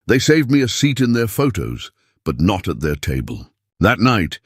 They saved me a seat in their photos, but not at their table. That night,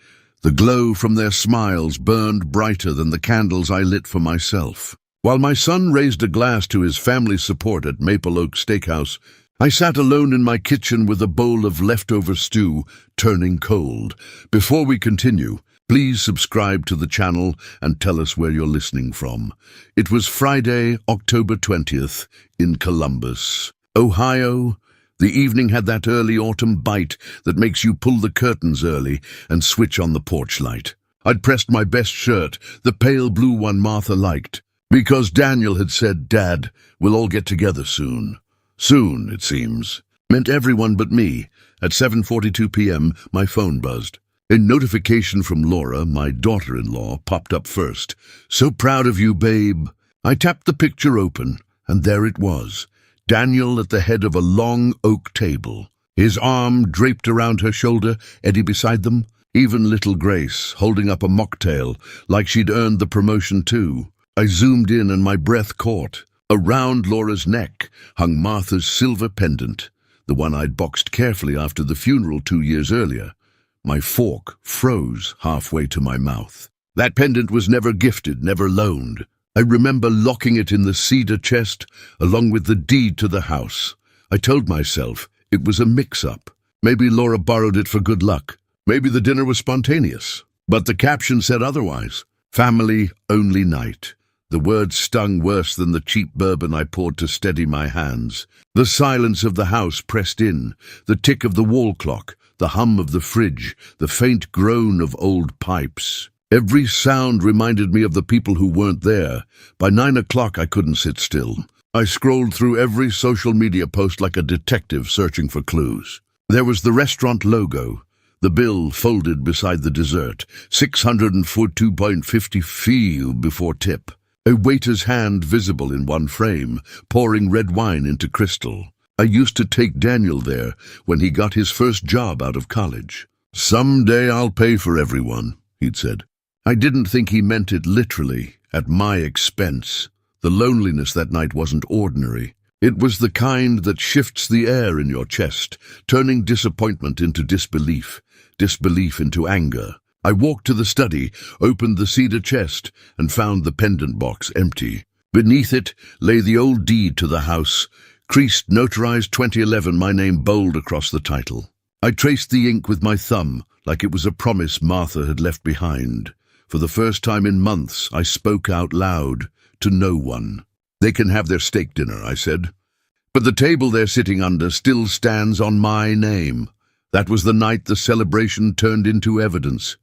the glow from their smiles burned brighter than the candles I lit for myself. While my son raised a glass to his family support at Maple Oak Steakhouse, I sat alone in my kitchen with a bowl of leftover stew turning cold. Before we continue, please subscribe to the channel and tell us where you're listening from. It was Friday, October 20th, in Columbus, Ohio. The evening had that early autumn bite that makes you pull the curtains early and switch on the porch light. I'd pressed my best shirt, the pale blue one Martha liked, because Daniel had said, "Dad, we'll all get together soon." Soon, it seems, meant everyone but me. At 7:42 p.m., my phone buzzed. A notification from Laura, my daughter-in-law, popped up first. "So proud of you, babe." I tapped the picture open, and there it was. Daniel at the head of a long oak table, his arm draped around her shoulder, Eddie beside them, even little Grace holding up a mocktail like she'd earned the promotion too. I zoomed in and my breath caught. Around Laura's neck hung Martha's silver pendant, the one I'd boxed carefully after the funeral 2 years earlier. My fork froze halfway to my mouth. That pendant was never gifted, never loaned. I remember locking it in the cedar chest, along with the deed to the house. I told myself it was a mix-up. Maybe Laura borrowed it for good luck. Maybe the dinner was spontaneous. But the caption said otherwise. Family-only night. The words stung worse than the cheap bourbon I poured to steady my hands. The silence of the house pressed in, the tick of the wall clock, the hum of the fridge, the faint groan of old pipes. Every sound reminded me of the people who weren't there. By 9 o'clock, I couldn't sit still. I scrolled through every social media post like a detective searching for clues. There was the restaurant logo, the bill folded beside the dessert, 642.50 fee before tip. A waiter's hand visible in one frame, pouring red wine into crystal. I used to take Daniel there when he got his first job out of college. "Someday I'll pay for everyone," he'd said. I didn't think he meant it literally, at my expense. The loneliness that night wasn't ordinary. It was the kind that shifts the air in your chest, turning disappointment into disbelief, disbelief into anger. I walked to the study, opened the cedar chest, and found the pendant box empty. Beneath it lay the old deed to the house, creased, notarized 2011, my name bold across the title. I traced the ink with my thumb, like it was a promise Martha had left behind. For the first time in months, I spoke out loud, to no one. "They can have their steak dinner," I said. "But the table they're sitting under still stands on my name." That was the night the celebration turned into evidence.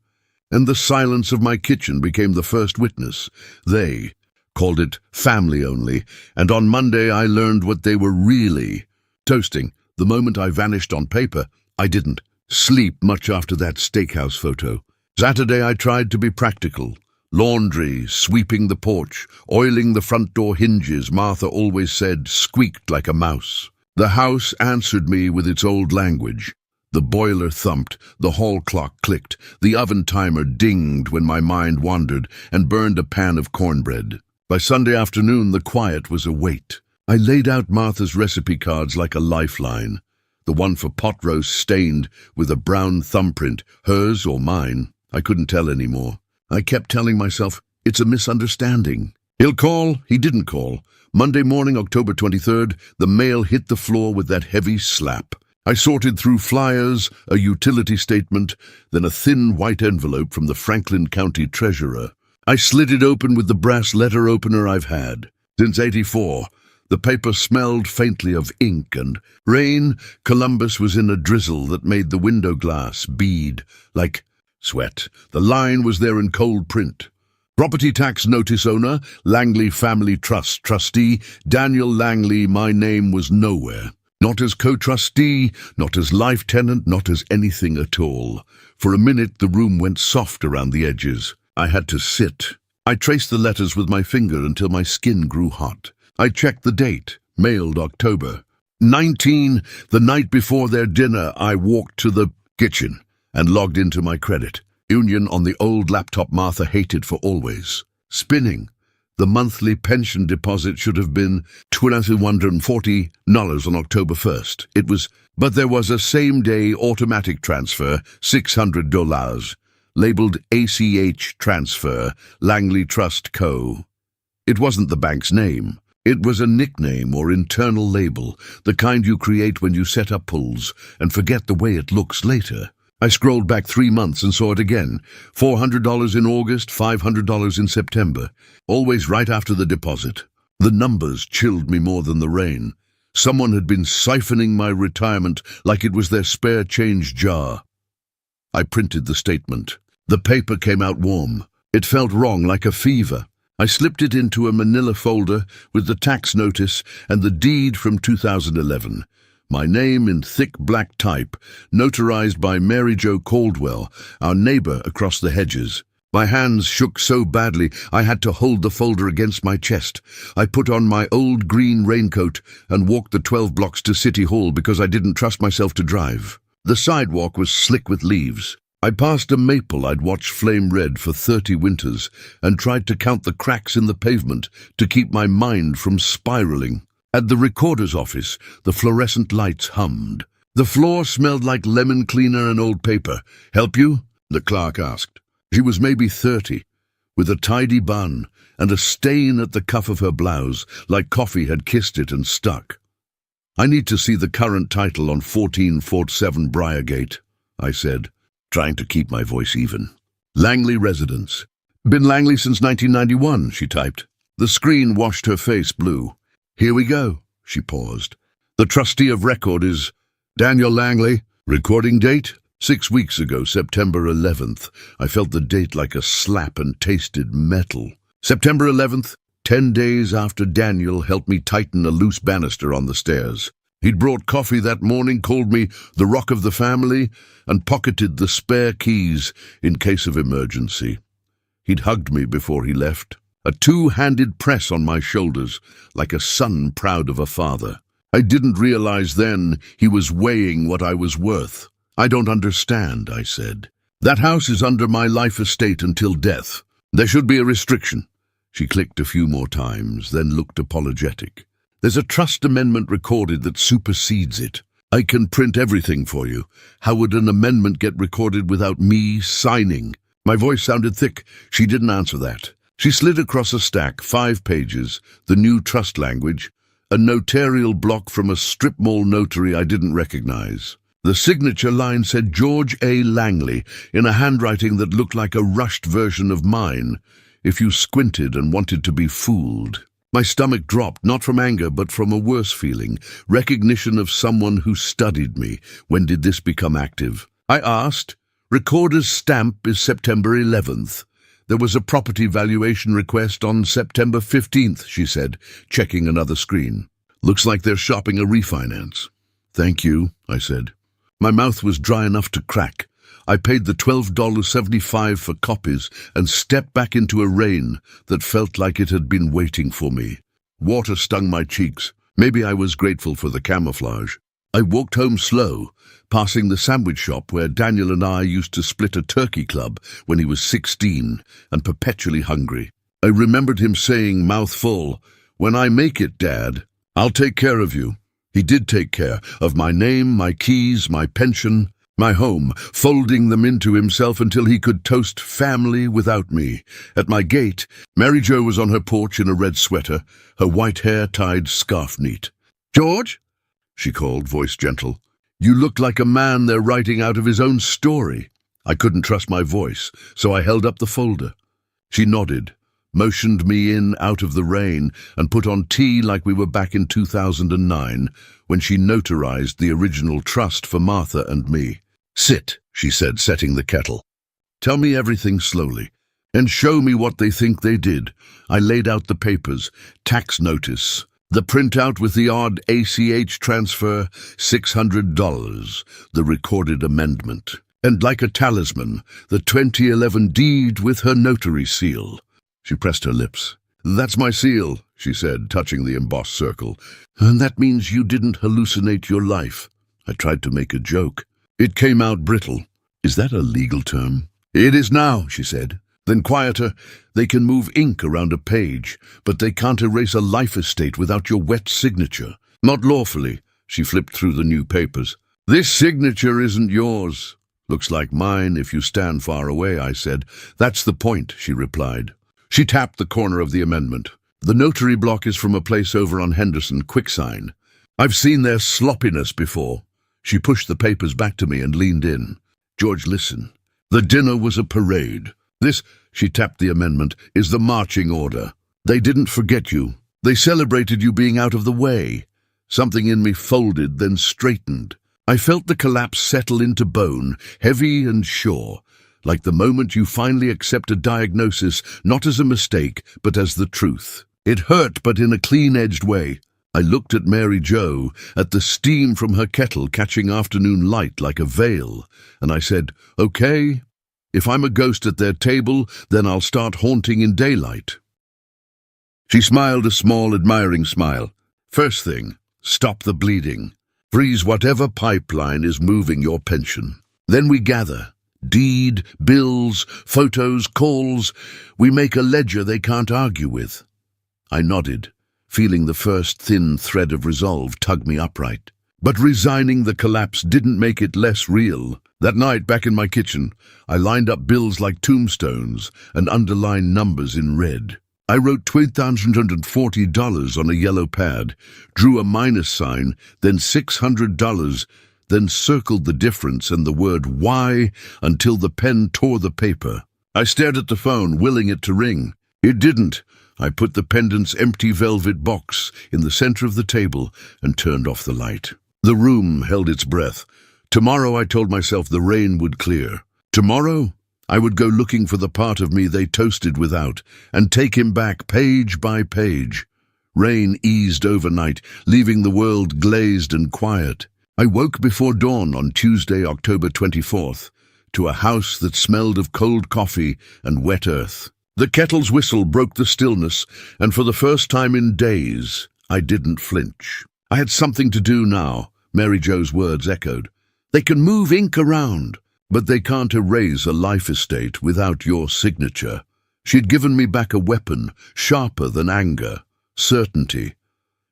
And the silence of my kitchen became the first witness. They called it family only, and on Monday I learned what they were really. Toasting. The moment I vanished on paper, I didn't sleep much after that steakhouse photo. Saturday I tried to be practical. Laundry, sweeping the porch, oiling the front door hinges, Martha always said, squeaked like a mouse. The house answered me with its old language. The boiler thumped, the hall clock clicked, the oven timer dinged when my mind wandered and burned a pan of cornbread. By Sunday afternoon, the quiet was a weight. I laid out Martha's recipe cards like a lifeline. The one for pot roast stained with a brown thumbprint, hers or mine. I couldn't tell anymore. I kept telling myself, it's a misunderstanding. He'll call. He didn't call. Monday morning, October 23rd, the mail hit the floor with that heavy slap. I sorted through flyers, a utility statement, then a thin white envelope from the Franklin County Treasurer. I slid it open with the brass letter opener I've had. Since '84, the paper smelled faintly of ink and rain. Columbus was in a drizzle that made the window glass bead like sweat. The line was there in cold print. Property tax notice owner, Langley Family Trust trustee, Daniel Langley. My name was nowhere. Not as co-trustee, not as life tenant, not as anything at all. For a minute the room went soft around the edges. I had to sit. I traced the letters with my finger until my skin grew hot. I checked the date, mailed October 19. The night before their dinner, I walked to the kitchen and logged into my credit union on the old laptop Martha hated for always. Spinning. The monthly pension deposit should have been $240 on October 1st. But there was a same-day automatic transfer, $600, labeled ACH Transfer, Langley Trust Co. It wasn't the bank's name. It was a nickname or internal label, the kind you create when you set up pulls and forget the way it looks later. I scrolled back 3 months and saw it again. $400 in August, $500 in September, always right after the deposit. The numbers chilled me more than the rain. Someone had been siphoning my retirement like it was their spare change jar. I printed the statement. The paper came out warm. It felt wrong, like a fever. I slipped it into a manila folder with the tax notice and the deed from 2011. My name in thick black type, notarized by Mary Jo Caldwell, our neighbor across the hedges. My hands shook so badly I had to hold the folder against my chest. I put on my old green raincoat and walked the 12 blocks to City Hall because I didn't trust myself to drive. The sidewalk was slick with leaves. I passed a maple I'd watched flame red for 30 winters and tried to count the cracks in the pavement to keep my mind from spiraling. At the recorder's office, the fluorescent lights hummed. The floor smelled like lemon cleaner and old paper. "Help you?" the clerk asked. She was maybe 30, with a tidy bun and a stain at the cuff of her blouse, like coffee had kissed it and stuck. "I need to see the current title on 1447 Briargate," I said, trying to keep my voice even. "Langley residence." "Been Langley since 1991, she typed. The screen washed her face blue. "Here we go," she paused. "The trustee of record is Daniel Langley. Recording date? 6 weeks ago, September 11th. I felt the date like a slap and tasted metal. September 11th, 10 days after Daniel helped me tighten a loose banister on the stairs. He'd brought coffee that morning, called me the rock of the family, and pocketed the spare keys in case of emergency. He'd hugged me before he left, a two-handed press on my shoulders, like a son proud of a father. I didn't realize then he was weighing what I was worth. "I don't understand," I said. "That house is under my life estate until death. There should be a restriction." She clicked a few more times, then looked apologetic. "There's a trust amendment recorded that supersedes it. I can print everything for you. How would an amendment get recorded without me signing?" My voice sounded thick. She didn't answer that. She slid across a stack, 5 pages, the new trust language, a notarial block from a strip mall notary I didn't recognize. The signature line said George A. Langley in a handwriting that looked like a rushed version of mine, if you squinted and wanted to be fooled. My stomach dropped, not from anger, but from a worse feeling, recognition of someone who studied me. When did this become active? I asked. "Recorder's stamp is September 11th. There was a property valuation request on September 15th, she said, checking another screen. "Looks like they're shopping a refinance." "Thank you," I said. My mouth was dry enough to crack. I paid the $12.75 for copies and stepped back into a rain that felt like it had been waiting for me. Water stung my cheeks. Maybe I was grateful for the camouflage. I walked home slow, passing the sandwich shop where Daniel and I used to split a turkey club when he was 16 and perpetually hungry. I remembered him saying, mouth full, "When I make it, Dad, I'll take care of you." He did take care of my name, my keys, my pension, my home, folding them into himself until he could toast family without me. At my gate, Mary Jo was on her porch in a red sweater, her white hair tied scarf neat. "George?" she called, voice gentle. "You look like a man they're writing out of his own story." I couldn't trust my voice, so I held up the folder. She nodded, motioned me in out of the rain, and put on tea like we were back in 2009, when she notarized the original trust for Martha and me. "Sit," she said, setting the kettle. "Tell me everything slowly, and show me what they think they did." I laid out the papers, tax notice, the printout with the odd ACH transfer, $600, the recorded amendment, and like a talisman, the 2011 deed with her notary seal. She pressed her lips. "That's my seal," she said, touching the embossed circle. "And that means you didn't hallucinate your life." I tried to make a joke. It came out brittle. "Is that a legal term?" "It is now," she said. Then quieter, they can move ink around a page, but they can't erase a life estate without your wet signature. Not lawfully. She flipped through the new papers. This signature isn't yours. Looks like mine if you stand far away, I said. That's the point, she replied. She tapped the corner of the amendment. The notary block is from a place over on Henderson, Quicksign. I've seen their sloppiness before. She pushed the papers back to me and leaned in. George, listen. The dinner was a parade. This, she tapped the amendment, is the marching order. They didn't forget you. They celebrated you being out of the way. Something in me folded, then straightened. I felt the collapse settle into bone, heavy and sure, like the moment you finally accept a diagnosis, not as a mistake, but as the truth. It hurt, but in a clean-edged way. I looked at Mary Jo, at the steam from her kettle catching afternoon light like a veil, and I said, okay, if I'm a ghost at their table, then I'll start haunting in daylight. She smiled a small, admiring smile. First thing, stop the bleeding. Freeze whatever pipeline is moving your pension. Then we gather. Deed, bills, photos, calls. We make a ledger they can't argue with. I nodded, feeling the first thin thread of resolve tug me upright. But resigning the collapse didn't make it less real. That night, back in my kitchen, I lined up bills like tombstones and underlined numbers in red. I wrote $2,240 on a yellow pad, drew a minus sign, then $600, then circled the difference and the word why until the pen tore the paper. I stared at the phone, willing it to ring. It didn't. I put the pendant's empty velvet box in the center of the table and turned off the light. The room held its breath. Tomorrow, I told myself, the rain would clear. Tomorrow, I would go looking for the part of me they toasted without and take him back page by page. Rain eased overnight, leaving the world glazed and quiet. I woke before dawn on Tuesday, October 24th, to a house that smelled of cold coffee and wet earth. The kettle's whistle broke the stillness, and for the first time in days, I didn't flinch. I had something to do now, Mary Jo's words echoed. They can move ink around, but they can't erase a life estate without your signature. She'd given me back a weapon, sharper than anger, certainty.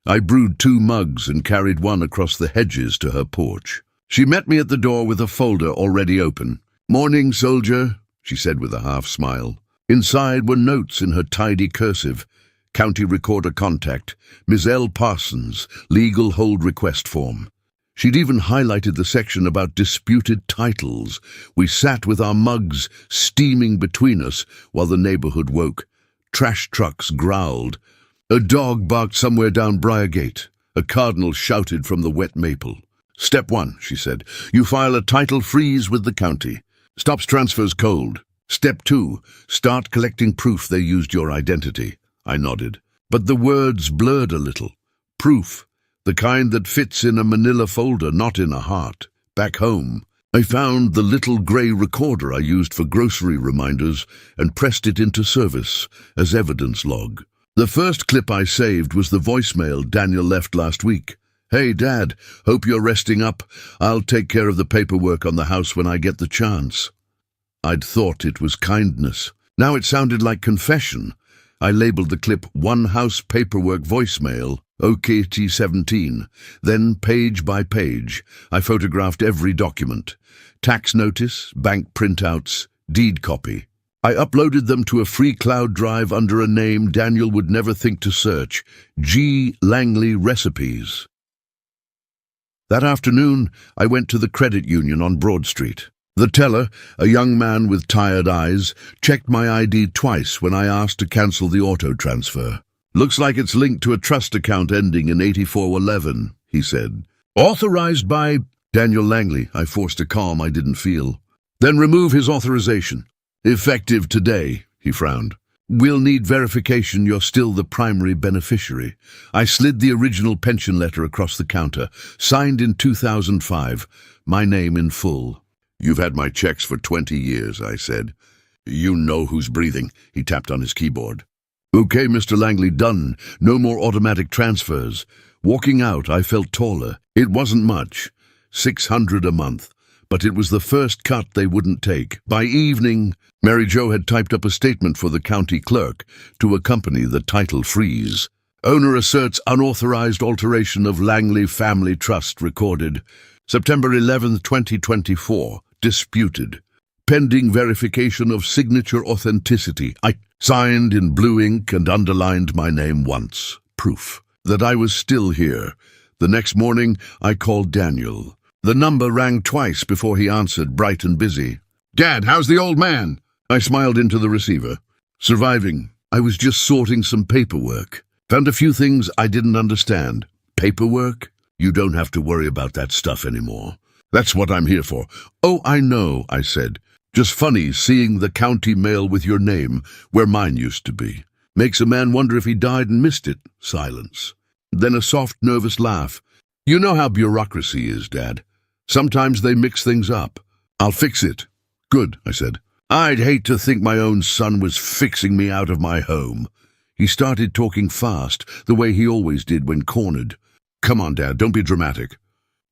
I brewed 2 mugs and carried one across the hedges to her porch. She met me at the door with a folder already open. "Morning, soldier," she said with a half-smile. Inside were notes in her tidy cursive. County Recorder Contact, Ms. L. Parsons, Legal Hold Request Form. She'd even highlighted the section about disputed titles. We sat with our mugs steaming between us while the neighborhood woke. Trash trucks growled. A dog barked somewhere down Briargate. A cardinal shouted from the wet maple. "Step 1, she said. You file a title freeze with the county. Stops transfers cold. Step 2, start collecting proof they used your identity." I nodded. But the words blurred a little. Proof. The kind that fits in a manila folder, not in a heart. Back home, I found the little grey recorder I used for grocery reminders and pressed it into service as evidence log. The first clip I saved was the voicemail Daniel left last week. "Hey, Dad, hope you're resting up. I'll take care of the paperwork on the house when I get the chance." I'd thought it was kindness. Now it sounded like confession. I labeled the clip One House Paperwork Voicemail, OKT17. Then, page by page, I photographed every document. Tax notice, bank printouts, deed copy. I uploaded them to a free cloud drive under a name Daniel would never think to search, G. Langley Recipes. That afternoon, I went to the credit union on Broad Street. The teller, a young man with tired eyes, checked my ID twice when I asked to cancel the auto transfer. "Looks like it's linked to a trust account ending in 8411, he said. "Authorized by Daniel Langley," I forced a calm I didn't feel. "Then remove his authorization. Effective today," he frowned. "We'll need verification you're still the primary beneficiary." I slid the original pension letter across the counter, signed in 2005, my name in full. "You've had my checks for 20 years, I said. "You know who's breathing," he tapped on his keyboard. "Okay, Mr. Langley, done. No more automatic transfers." Walking out, I felt taller. It wasn't much. $600 a month. but it was the first cut they wouldn't take. By evening, Mary Jo had typed up a statement for the county clerk to accompany the title freeze. Owner asserts unauthorized alteration of Langley Family Trust recorded. September 11, 2024. Disputed. Pending verification of signature authenticity. I signed in blue ink and underlined my name once. Proof that I was still here. The next morning, I called Daniel. The number rang twice before he answered, bright and busy. "Dad, how's the old man?" I smiled into the receiver. "Surviving. I was just sorting some paperwork. Found a few things I didn't understand." "Paperwork? You don't have to worry about that stuff anymore. That's what I'm here for." "Oh, I know," I said. "Just funny seeing the county mail with your name where mine used to be. Makes a man wonder if he died and missed it." Silence. Then a soft, nervous laugh. "You know how bureaucracy is, Dad. Sometimes they mix things up." "I'll fix it." "Good," I said. "I'd hate to think my own son was fixing me out of my home." He started talking fast, the way he always did when cornered. "Come on, Dad, don't be dramatic.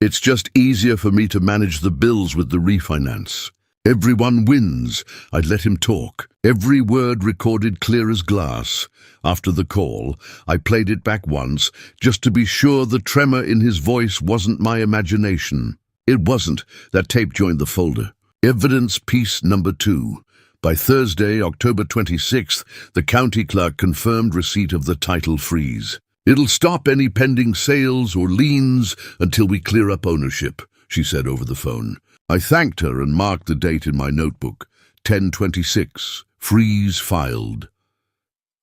It's just easier for me to manage the bills with the refinance. Everyone wins." I'd let him talk, every word recorded clear as glass. After the call, I played it back once, just to be sure the tremor in his voice wasn't my imagination. It wasn't. That tape joined the folder. Evidence piece number 2. By Thursday, October 26th, the county clerk confirmed receipt of the title freeze. "It'll stop any pending sales or liens until we clear up ownership," she said over the phone. I thanked her and marked the date in my notebook. 10/26, freeze filed.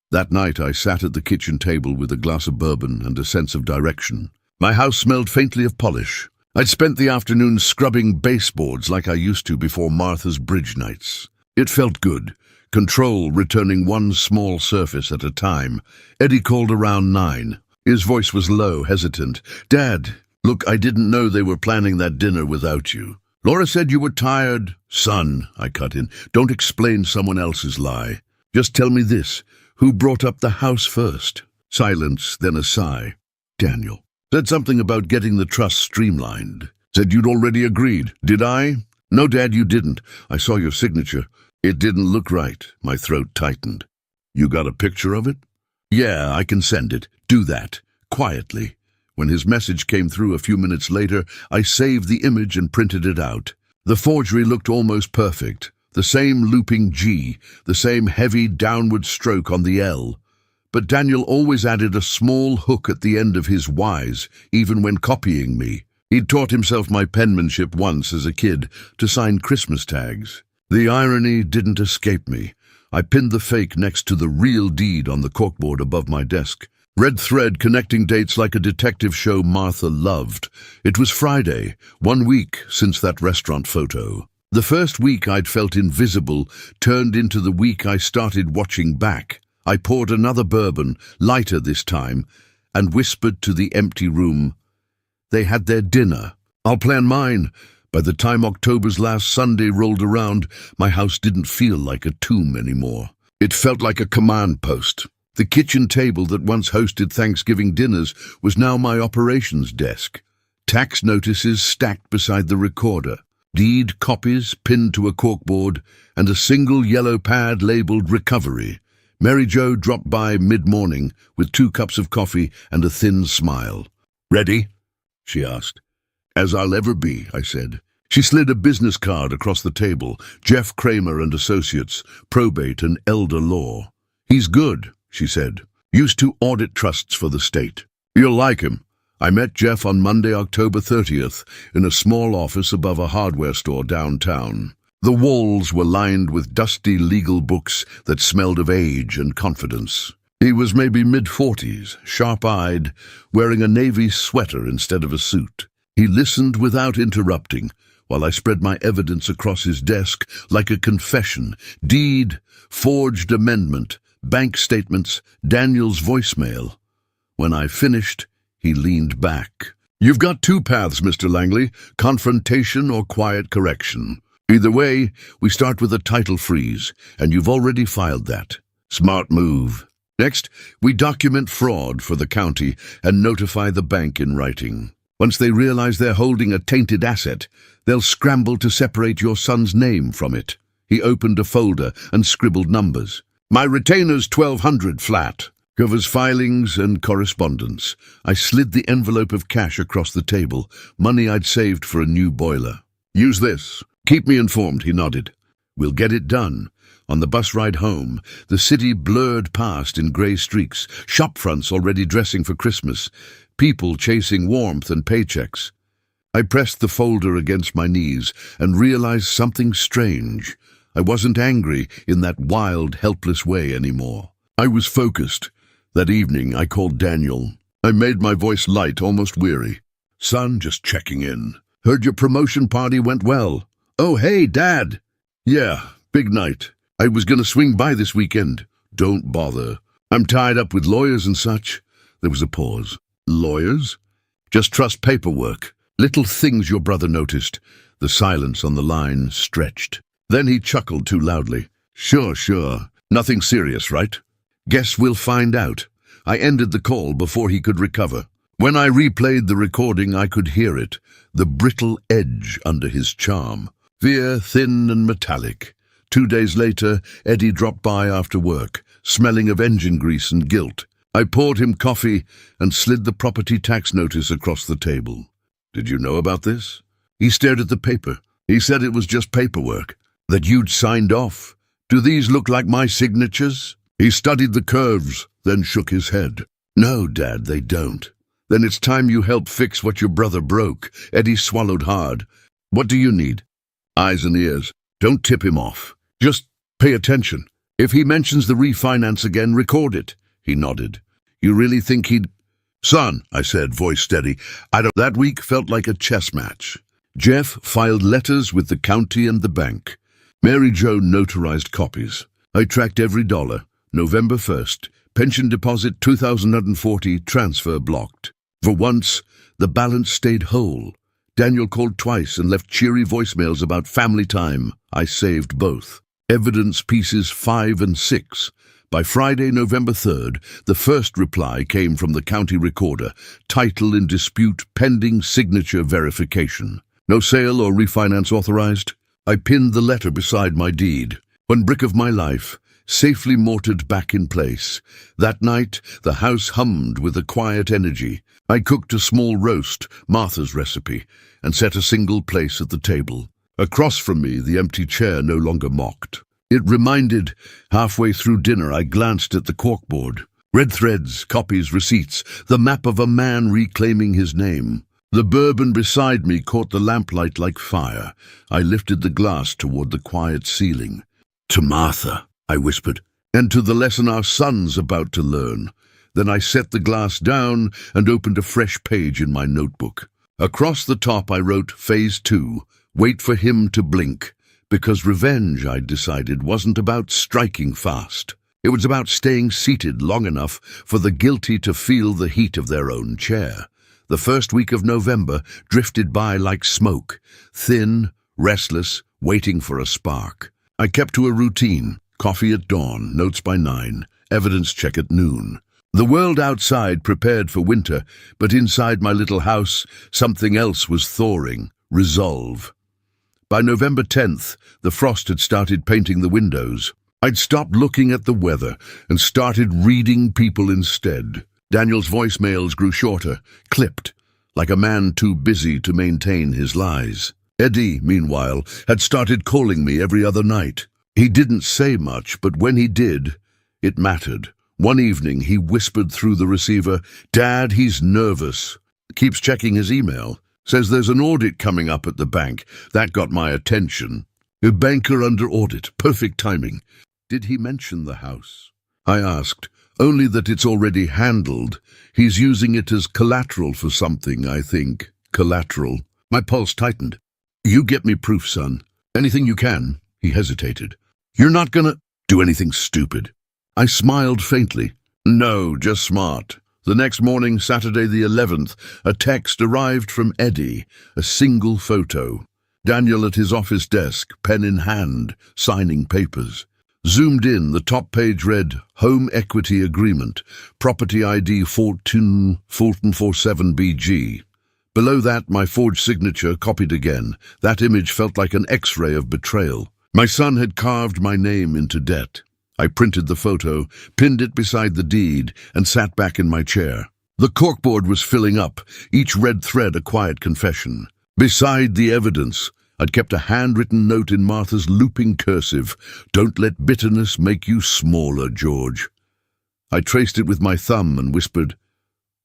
That night I sat at the kitchen table with a glass of bourbon and a sense of direction. My house smelled faintly of polish. I'd spent the afternoon scrubbing baseboards like I used to before Martha's bridge nights. It felt good, control returning one small surface at a time. Eddie called around 9. His voice was low, hesitant. "Dad, look, I didn't know they were planning that dinner without you. Laura said you were tired." "Son," I cut in, "don't explain someone else's lie. Just tell me this. Who brought up the house first?" Silence, then a sigh. "Daniel. Said something about getting the trust streamlined. Said you'd already agreed. Did I?" "No, Dad, you didn't. I saw your signature. It didn't look right." My throat tightened. "You got a picture of it?" "Yeah, I can send it. Do that. Quietly." When his message came through a few minutes later, I saved the image and printed it out. The forgery looked almost perfect. The same looping G, the same heavy downward stroke on the L. But Daniel always added a small hook at the end of his Ys, even when copying me. He'd taught himself my penmanship once as a kid to sign Christmas tags. The irony didn't escape me. I pinned the fake next to the real deed on the corkboard above my desk. Red thread connecting dates like a detective show Martha loved. It was Friday, 1 week since that restaurant photo. The first week I'd felt invisible turned into the week I started watching back. I poured another bourbon, lighter this time, and whispered to the empty room. They had their dinner. I'll plan mine. By the time October's last Sunday rolled around, my house didn't feel like a tomb anymore. It felt like a command post. The kitchen table that once hosted Thanksgiving dinners was now my operations desk. Tax notices stacked beside the recorder, deed copies pinned to a corkboard, and a single yellow pad labeled recovery. Mary Jo dropped by mid-morning with 2 cups of coffee and a thin smile. "Ready?" she asked. "As I'll ever be," I said. She slid a business card across the table. "Jeff Kramer and Associates, probate and elder law." "He's good," she said. "Used to audit trusts for the state. You'll like him." I met Jeff on Monday, October 30th, in a small office above a hardware store downtown. The walls were lined with dusty legal books that smelled of age and confidence. He was maybe mid-40s, sharp-eyed, wearing a navy sweater instead of a suit. He listened without interrupting, while I spread my evidence across his desk like a confession. Deed, forged amendment, bank statements, Daniel's voicemail. When I finished, he leaned back. "You've got 2 paths, Mr. Langley, confrontation or quiet correction. Either way, we start with a title freeze, and you've already filed that. Smart move. Next, we document fraud for the county and notify the bank in writing. Once they realize they're holding a tainted asset, they'll scramble to separate your son's name from it. He opened a folder and scribbled numbers. My retainer's 1,200 flat. Covers filings and correspondence. I slid the envelope of cash across the table, money I'd saved for a new boiler. Use this. Keep me informed, he nodded. We'll get it done. On the bus ride home, the city blurred past in grey streaks, shop fronts already dressing for Christmas, people chasing warmth and paychecks. I pressed the folder against my knees and realized something strange. I wasn't angry in that wild, helpless way anymore. I was focused. That evening, I called Daniel. I made my voice light, almost weary. Son, just checking in. Heard your promotion party went well. Oh, hey, Dad. Yeah, big night. I was gonna swing by this weekend. Don't bother. I'm tied up with lawyers and such. There was a pause. Lawyers? Just trust paperwork. Little things your brother noticed. The silence on the line stretched. Then he chuckled too loudly. Sure. Nothing serious, right? Guess we'll find out. I ended the call before he could recover. When I replayed the recording, I could hear it, the brittle edge under his charm. Veer, thin and metallic. 2 days later, Eddie dropped by after work, smelling of engine grease and guilt. I poured him coffee and slid the property tax notice across the table. Did you know about this? He stared at the paper. He said it was just paperwork, that you'd signed off. Do these look like my signatures? He studied the curves, then shook his head. No, Dad, they don't. Then it's time you help fix what your brother broke. Eddie swallowed hard. What do you need? Eyes and ears. Don't tip him off. Just pay attention. If he mentions the refinance again, record it. He nodded. You really think he'd... Son, I said, voice steady. That week felt like a chess match. Jeff filed letters with the county and the bank. Mary Jo notarized copies. I tracked every dollar. November 1st. Pension deposit 2,040, transfer blocked. For once, the balance stayed whole. Daniel called twice and left cheery voicemails about family time. I saved both. Evidence pieces 5 and 6. By Friday, November 3rd, the first reply came from the county recorder. Title in dispute pending signature verification. No sale or refinance authorized. I pinned the letter beside my deed. One brick of my life, safely mortared back in place. That night, the house hummed with a quiet energy. I cooked a small roast, Martha's recipe, and set a single place at the table. Across from me, the empty chair no longer mocked. It reminded, halfway through dinner, I glanced at the corkboard. Red threads, copies, receipts, the map of a man reclaiming his name. The bourbon beside me caught the lamplight like fire. I lifted the glass toward the quiet ceiling. To Martha, I whispered, and to the lesson our son's about to learn. Then I set the glass down and opened a fresh page in my notebook. Across the top I wrote Phase 2, wait for him to blink, because revenge, I'd decided, wasn't about striking fast. It was about staying seated long enough for the guilty to feel the heat of their own chair. The first week of November drifted by like smoke, thin, restless, waiting for a spark. I kept to a routine, coffee at dawn, notes by 9, evidence check at noon. The world outside prepared for winter, but inside my little house, something else was thawing, resolve. By November 10th, the frost had started painting the windows. I'd stopped looking at the weather and started reading people instead. Daniel's voicemails grew shorter, clipped, like a man too busy to maintain his lies. Eddie, meanwhile, had started calling me every other night. He didn't say much, but when he did, it mattered. One evening, he whispered through the receiver, Dad, he's nervous. Keeps checking his email. Says there's an audit coming up at the bank. That got my attention. A banker under audit. Perfect timing. Did he mention the house? I asked. Only that it's already handled. He's using it as collateral for something, I think. Collateral. My pulse tightened. You get me proof, son. Anything you can. He hesitated. You're not gonna do anything stupid. I smiled faintly. No, just smart. The next morning, Saturday the 11th, a text arrived from Eddie, a single photo. Daniel at his office desk, pen in hand, signing papers. Zoomed in, the top page read, Home Equity Agreement, Property ID 1447BG. Below that, my forged signature copied again. That image felt like an X-ray of betrayal. My son had carved my name into debt. I printed the photo, pinned it beside the deed, and sat back in my chair. The corkboard was filling up, each red thread a quiet confession. Beside the evidence, I'd kept a handwritten note in Martha's looping cursive. "Don't let bitterness make you smaller, George." I traced it with my thumb and whispered,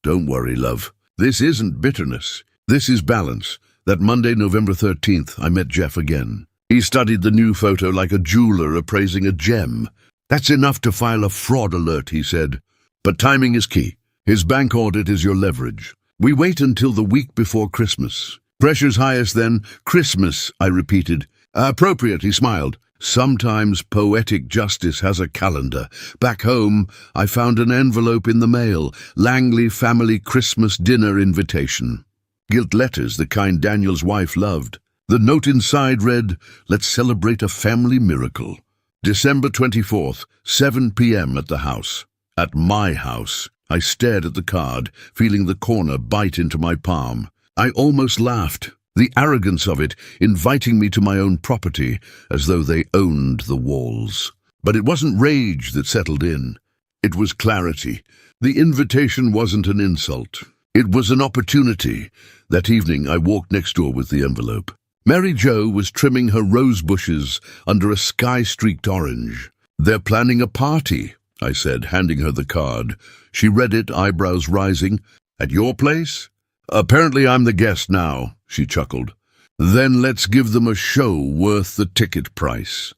"Don't worry, love. This isn't bitterness. This is balance." That Monday, November 13th, I met Jeff again. He studied the new photo like a jeweler appraising a gem. "That's enough to file a fraud alert," he said. "But timing is key. His bank audit is your leverage. We wait until the week before Christmas." "Pressure's highest then." "Christmas," I repeated. "Appropriate," he smiled. "Sometimes poetic justice has a calendar." Back home, I found an envelope in the mail. Langley family Christmas dinner invitation. Gilt letters, the kind Daniel's wife loved. The note inside read, "Let's celebrate a family miracle. December 24th, 7 p.m. at the house." At my house. I stared at the card, feeling the corner bite into my palm. I almost laughed. The arrogance of it, inviting me to my own property, as though they owned the walls. But it wasn't rage that settled in. It was clarity. The invitation wasn't an insult. It was an opportunity. That evening I walked next door with the envelope. Mary Jo was trimming her rose bushes under a sky-streaked orange. "They're planning a party," I said, handing her the card. She read it, eyebrows rising. "At your place?" "Apparently I'm the guest now," she chuckled. "Then let's give them a show worth the ticket price."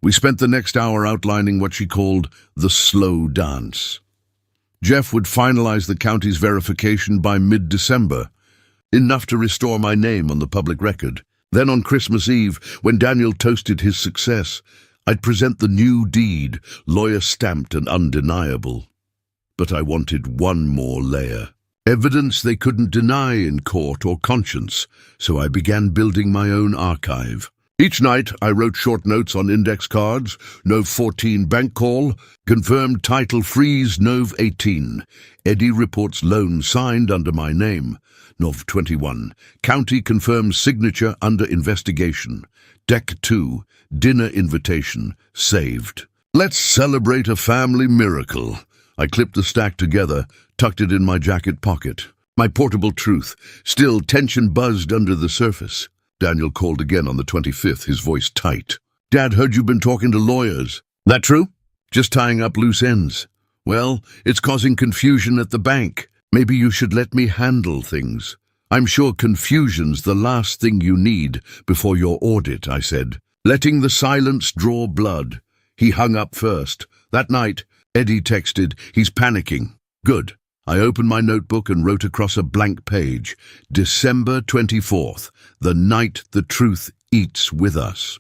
We spent the next hour outlining what she called the slow dance. Jeff would finalize the county's verification by mid-December, enough to restore my name on the public record. Then on Christmas Eve, when Daniel toasted his success, I'd present the new deed, lawyer-stamped and undeniable. But I wanted one more layer. Evidence they couldn't deny in court or conscience, so I began building my own archive. Each night, I wrote short notes on index cards. Nov 14 bank call. Confirmed title freeze Nov 18. Eddie reports loan signed under my name. Nov 21. County confirms signature under investigation. Deck 2. Dinner invitation. Saved. Let's celebrate a family miracle. I clipped the stack together, tucked it in my jacket pocket. My portable truth. Still, tension buzzed under the surface. Daniel called again on the 25th, his voice tight. "Dad, heard you've been talking to lawyers." "That true?" "Just tying up loose ends." "Well, it's causing confusion at the bank. Maybe you should let me handle things." "I'm sure confusion's the last thing you need before your audit," I said, letting the silence draw blood. He hung up first. That night, Eddie texted, "He's panicking." Good. I opened my notebook and wrote across a blank page, December 24th, the night the truth eats with us.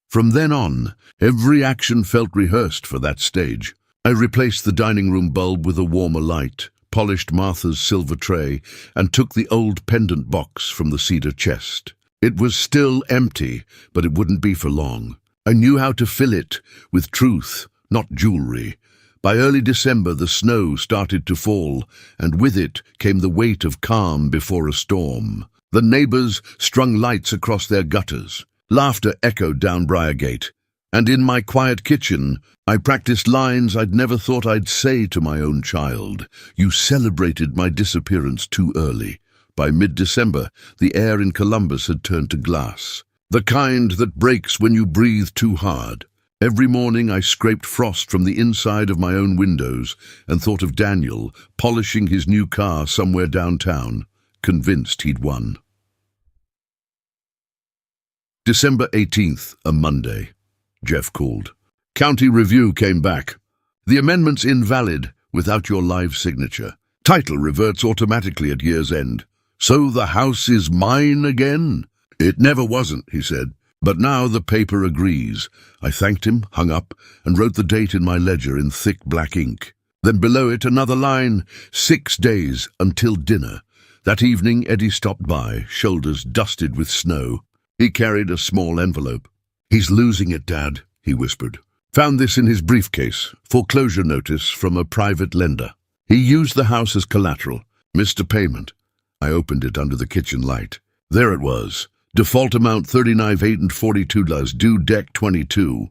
From then on, every action felt rehearsed for that stage. I replaced the dining room bulb with a warmer light, polished Martha's silver tray, and took the old pendant box from the cedar chest. It was still empty, but it wouldn't be for long. I knew how to fill it with truth, not jewelry. By early December, the snow started to fall, and with it came the weight of calm before a storm. The neighbors strung lights across their gutters. Laughter echoed down Briargate. And in my quiet kitchen, I practiced lines I'd never thought I'd say to my own child. "You celebrated my disappearance too early." By mid-December, the air in Columbus had turned to glass. The kind that breaks when you breathe too hard. Every morning I scraped frost from the inside of my own windows and thought of Daniel polishing his new car somewhere downtown, convinced he'd won. December 18th, a Monday. Jeff called. County review came back. "The amendment's invalid without your live signature. Title reverts automatically at year's end." "So the house is mine again?" "It never wasn't," he said. "But now the paper agrees." I thanked him, hung up, and wrote the date in my ledger in thick black ink. Then below it another line, 6 days until dinner. That evening Eddie stopped by, shoulders dusted with snow. He carried a small envelope. "He's losing it, Dad," he whispered. "Found this in his briefcase, foreclosure notice from a private lender. He used the house as collateral, missed a payment. I opened it under the kitchen light. There it was. Default amount 39,842, due deck 22.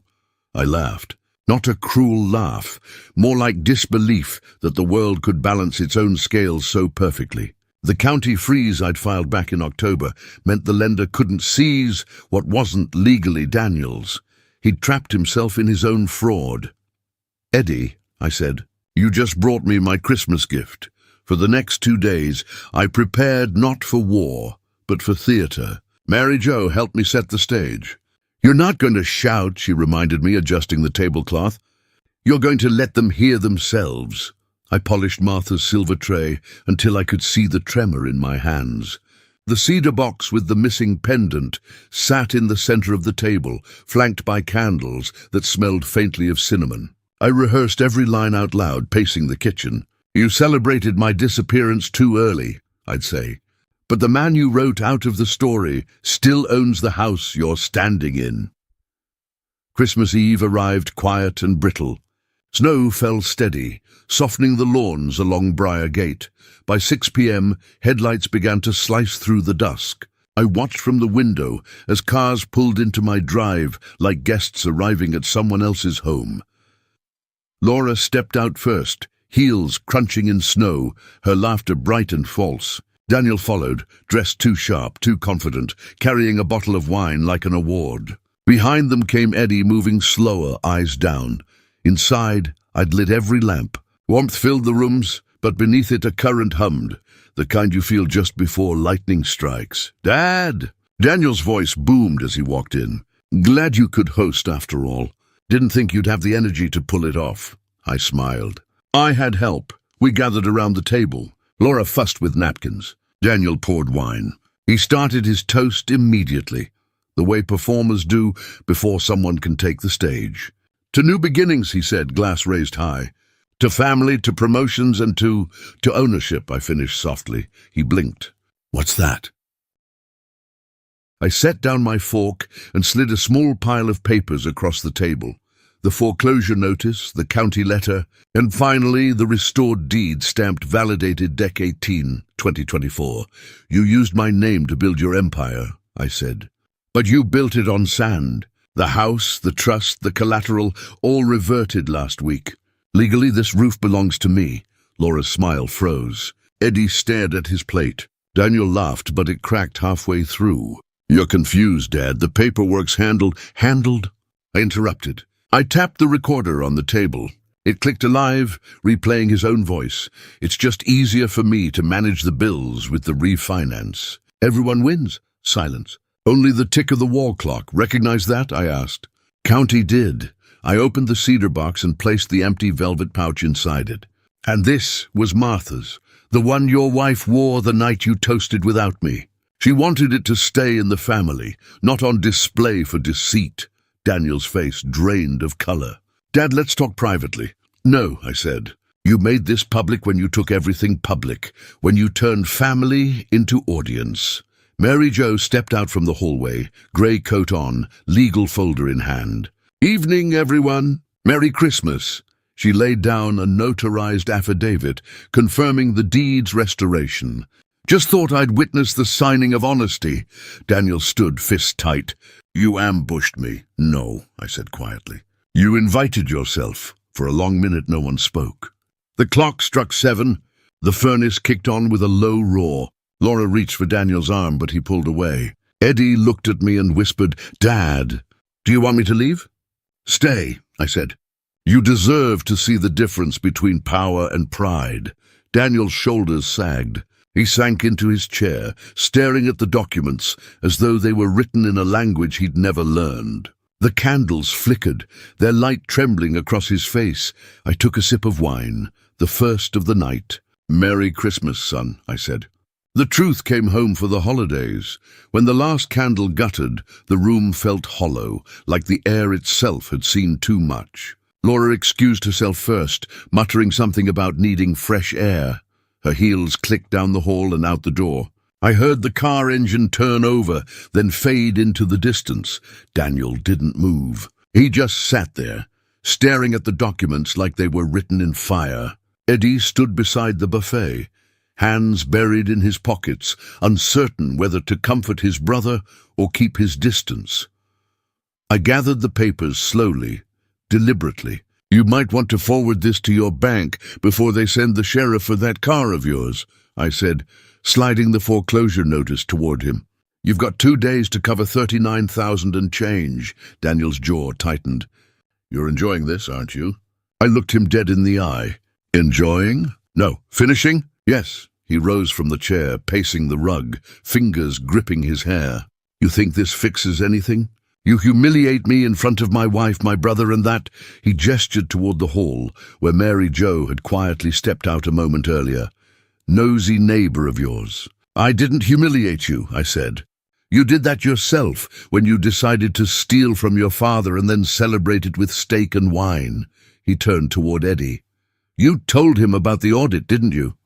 I laughed. Not a cruel laugh, more like disbelief that the world could balance its own scales so perfectly. The county freeze I'd filed back in October meant the lender couldn't seize what wasn't legally Daniel's. He'd trapped himself in his own fraud. "Eddie," I said, "you just brought me my Christmas gift. For the next 2 days, I prepared not for war, but for theater. Mary Jo helped me set the stage." "You're not going to shout," she reminded me, adjusting the tablecloth. "You're going to let them hear themselves." I polished Martha's silver tray until I could see the tremor in my hands. The cedar box with the missing pendant sat in the center of the table, flanked by candles that smelled faintly of cinnamon. I rehearsed every line out loud, pacing the kitchen. "You celebrated my disappearance too early," I'd say. "But the man you wrote out of the story still owns the house you're standing in." Christmas Eve arrived quiet and brittle. Snow fell steady, softening the lawns along Briar Gate. By 6 p.m., headlights began to slice through the dusk. I watched from the window as cars pulled into my drive like guests arriving at someone else's home. Laura stepped out first, heels crunching in snow, her laughter bright and false. Daniel followed, dressed too sharp, too confident, carrying a bottle of wine like an award. Behind them came Eddie, moving slower, eyes down. Inside, I'd lit every lamp. Warmth filled the rooms, but beneath it a current hummed, the kind you feel just before lightning strikes. "Dad!" Daniel's voice boomed as he walked in. "Glad you could host after all. Didn't think you'd have the energy to pull it off." I smiled. I had help. We gathered around the table. Laura fussed with napkins. Daniel poured wine. He started his toast immediately, the way performers do before someone can take the stage. "To new beginnings," he said, glass raised high. "To family, to promotions, and to ownership," I finished softly. He blinked. "What's that?" I set down my fork and slid a small pile of papers across the table. The foreclosure notice, the county letter, and finally the restored deed stamped validated Dec 18, 2024. "You used my name to build your empire," I said. "But you built it on sand. The house, the trust, the collateral, all reverted last week. Legally, this roof belongs to me." Laura's smile froze. Eddie stared at his plate. Daniel laughed, but it cracked halfway through. "You're confused, Dad. The paperwork's handled." "Handled?" I interrupted. I tapped the recorder on the table. It clicked alive, replaying his own voice. "It's just easier for me to manage the bills with the refinance." "Everyone wins." Silence. "Only the tick of the wall clock. Recognize that?" I asked. "County did." I opened the cedar box and placed the empty velvet pouch inside it. "And this was Martha's, the one your wife wore the night you toasted without me. She wanted it to stay in the family, not on display for deceit." Daniel's face drained of color. "Dad, let's talk privately." "No," I said. "You made this public when you took everything public, when you turned family into audience." Mary Jo stepped out from the hallway, grey coat on, legal folder in hand. "Evening, everyone. Merry Christmas." She laid down a notarized affidavit confirming the deed's restoration. "Just thought I'd witness the signing of honesty." Daniel stood, fist tight. "You ambushed me." "No," I said quietly. "You invited yourself." For a long minute no one spoke. The clock struck 7. The furnace kicked on with a low roar. Laura reached for Daniel's arm, but he pulled away. Eddie looked at me and whispered, "Dad, do you want me to leave?" "Stay," I said. "You deserve to see the difference between power and pride." Daniel's shoulders sagged. He sank into his chair, staring at the documents as though they were written in a language he'd never learned. The candles flickered, their light trembling across his face. I took a sip of wine, the first of the night. "Merry Christmas, son," I said. The truth came home for the holidays. When the last candle guttered, the room felt hollow, like the air itself had seen too much. Laura excused herself first, muttering something about needing fresh air. Her heels clicked down the hall and out the door. I heard the car engine turn over, then fade into the distance. Daniel didn't move. He just sat there, staring at the documents like they were written in fire. Eddie stood beside the buffet. hands buried in his pockets, uncertain whether to comfort his brother or keep his distance. I gathered the papers slowly, deliberately. "You might want to forward this to your bank before they send the sheriff for that car of yours," I said, sliding the foreclosure notice toward him. "You've got 2 days to cover 39,000 and change." Daniel's jaw tightened. "You're enjoying this, aren't you?" I looked him dead in the eye. "Enjoying? No. Finishing?" "Yes." He rose from the chair, pacing the rug, fingers gripping his hair. "You think this fixes anything? You humiliate me in front of my wife, my brother, and that—" He gestured toward the hall, where Mary Jo had quietly stepped out a moment earlier. "Nosy neighbor of yours." "I didn't humiliate you," I said. "You did that yourself when you decided to steal from your father and then celebrate it with steak and wine." He turned toward Eddie. "You told him about the audit, didn't you?"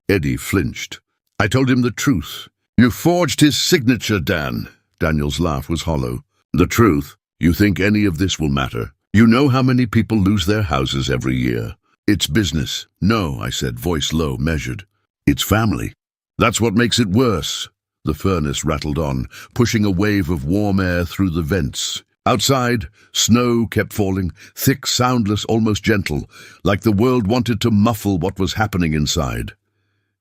Eddie flinched. "I told him the truth." "You forged his signature, Dan." Daniel's laugh was hollow. "The truth? You think any of this will matter? You know how many people lose their houses every year. It's business." "No," I said, voice low, measured. "It's family. That's what makes it worse." The furnace rattled on, pushing a wave of warm air through the vents. Outside, snow kept falling, thick, soundless, almost gentle, like the world wanted to muffle what was happening inside.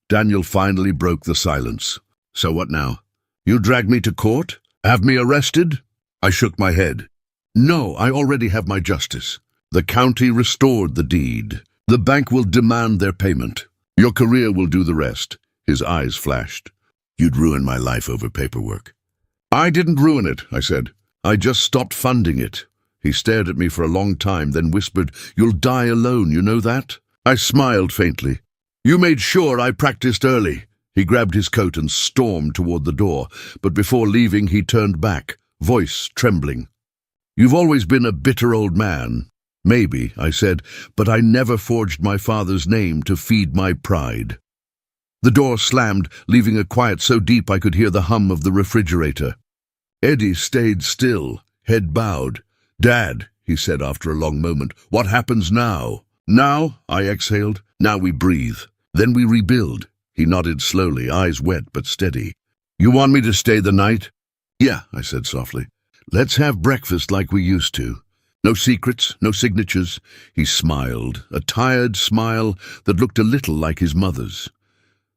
Daniel finally broke the silence. "So what now? You drag me to court? Have me arrested?" I shook my head. "No, I already have my justice. The county restored the deed. The bank will demand their payment. Your career will do the rest." His eyes flashed. "You'd ruin my life over paperwork." "I didn't ruin it," I said. "I just stopped funding it." He stared at me for a long time, then whispered, "You'll die alone, you know that?" I smiled faintly. "You made sure I practiced early." He grabbed his coat and stormed toward the door, but before leaving he turned back, voice trembling. "You've always been a bitter old man." "Maybe," I said, "but I never forged my father's name to feed my pride." The door slammed, leaving a quiet so deep I could hear the hum of the refrigerator. Eddie stayed still, head bowed. "Dad," he said after a long moment, "what happens now?" "Now," I exhaled, "now we breathe. Then we rebuild." He nodded slowly, eyes wet but steady. "You want me to stay the night?" "Yeah," I said softly. "Let's have breakfast like we used to. No secrets, no signatures." He smiled, a tired smile that looked a little like his mother's.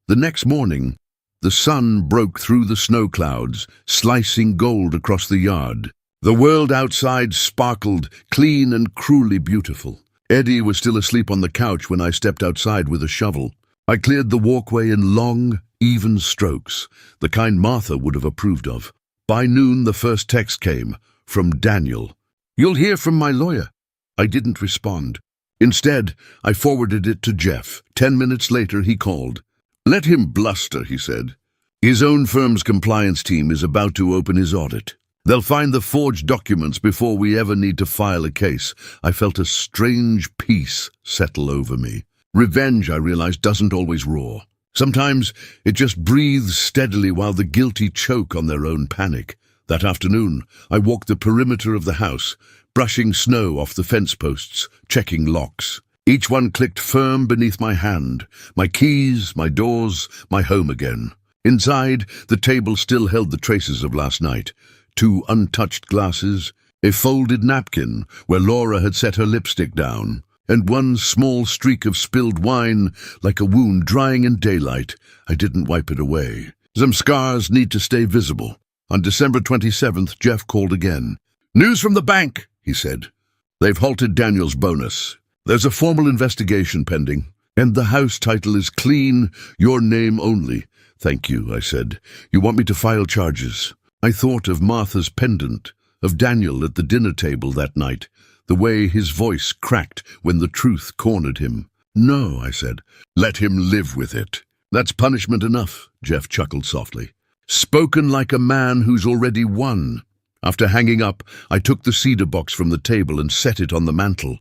The next morning, the sun broke through the snow clouds, slicing gold across the yard. The world outside sparkled, clean and cruelly beautiful. Eddie was still asleep on the couch when I stepped outside with a shovel. I cleared the walkway in long, even strokes, the kind Martha would have approved of. By noon, the first text came, from Daniel. "You'll hear from my lawyer." I didn't respond. Instead, I forwarded it to Jeff. 10 minutes later, he called. "Let him bluster," he said. "His own firm's compliance team is about to open his audit. They'll find the forged documents before we ever need to file a case." I felt a strange peace settle over me. Revenge, I realized, doesn't always roar. Sometimes it just breathes steadily while the guilty choke on their own panic. That afternoon, I walked the perimeter of the house, brushing snow off the fence posts, checking locks. Each one clicked firm beneath my hand. My keys, my doors, my home again. Inside, the table still held the traces of last night. 2 untouched glasses, a folded napkin where Laura had set her lipstick down, and 1 small streak of spilled wine, like a wound drying in daylight. I didn't wipe it away. Some scars need to stay visible. On December 27th, Jeff called again. "News from the bank," he said. "They've halted Daniel's bonus. There's a formal investigation pending, and the house title is clean, your name only." "Thank you," I said. "You want me to file charges?" I thought of Martha's pendant, of Daniel at the dinner table that night, the way his voice cracked when the truth cornered him. "No," I said. "Let him live with it." "That's punishment enough," Jeff chuckled softly. "Spoken like a man who's already won." After hanging up, I took the cedar box from the table and set it on the mantel.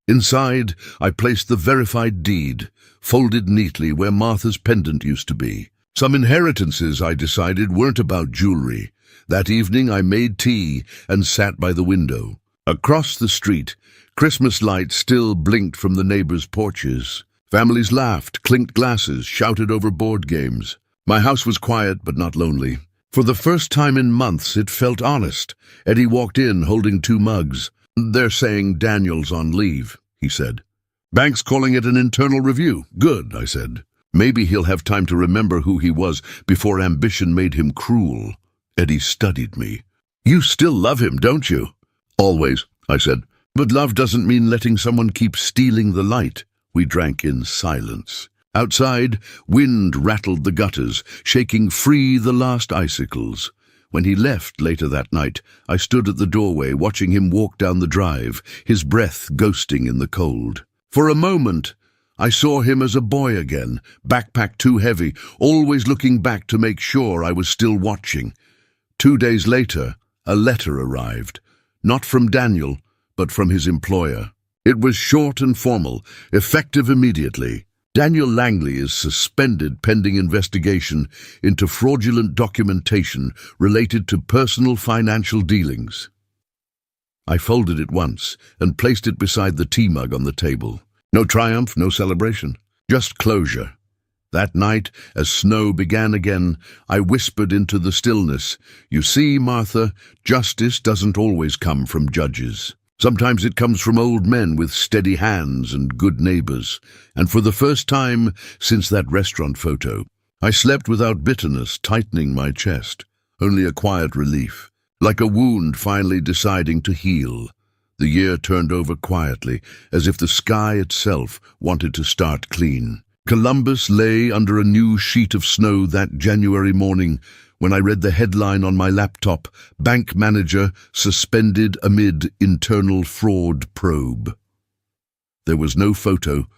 Inside, I placed the verified deed, folded neatly where Martha's pendant used to be. Some inheritances, I decided, weren't about jewelry. That evening I made tea and sat by the window. Across the street, Christmas lights still blinked from the neighbors' porches. Families laughed, clinked glasses, shouted over board games. My house was quiet but not lonely. For the first time in months, it felt honest. Eddie walked in holding 2 mugs. "They're saying Daniel's on leave," he said. "Bank's calling it an internal review." "Good," I said. "Maybe he'll have time to remember who he was before ambition made him cruel." Eddie studied me. "You still love him, don't you?" "Always," I said. "But love doesn't mean letting someone keep stealing the light." We drank in silence. Outside, wind rattled the gutters, shaking free the last icicles. When he left later that night, I stood at the doorway watching him walk down the drive, his breath ghosting in the cold. For a moment, I saw him as a boy again, backpack too heavy, always looking back to make sure I was still watching. 2 days later, a letter arrived, not from Daniel, but from his employer. It was short and formal, effective immediately. Daniel Langley is suspended pending investigation into fraudulent documentation related to personal financial dealings. I folded it once and placed it beside the tea mug on the table. No triumph, no celebration, just closure. That night, as snow began again, I whispered into the stillness, "You see, Martha, justice doesn't always come from judges. Sometimes it comes from old men with steady hands and good neighbors." And for the first time since that restaurant photo, I slept without bitterness tightening my chest, only a quiet relief, like a wound finally deciding to heal. The year turned over quietly, as if the sky itself wanted to start clean. Columbus lay under a new sheet of snow that January morning when I read the headline on my laptop, "Bank Manager Suspended Amid Internal Fraud Probe." There was no photo,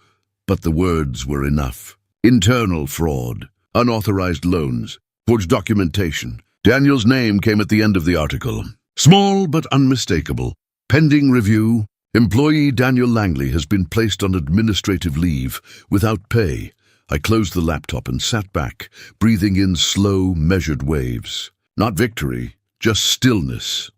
but the words were enough. Internal fraud, unauthorized loans, forged documentation. Daniel's name came at the end of the article. Small but unmistakable. Pending review. Employee Daniel Langley has been placed on administrative leave without pay. I closed the laptop and sat back, breathing in slow, measured waves. Not victory, just stillness.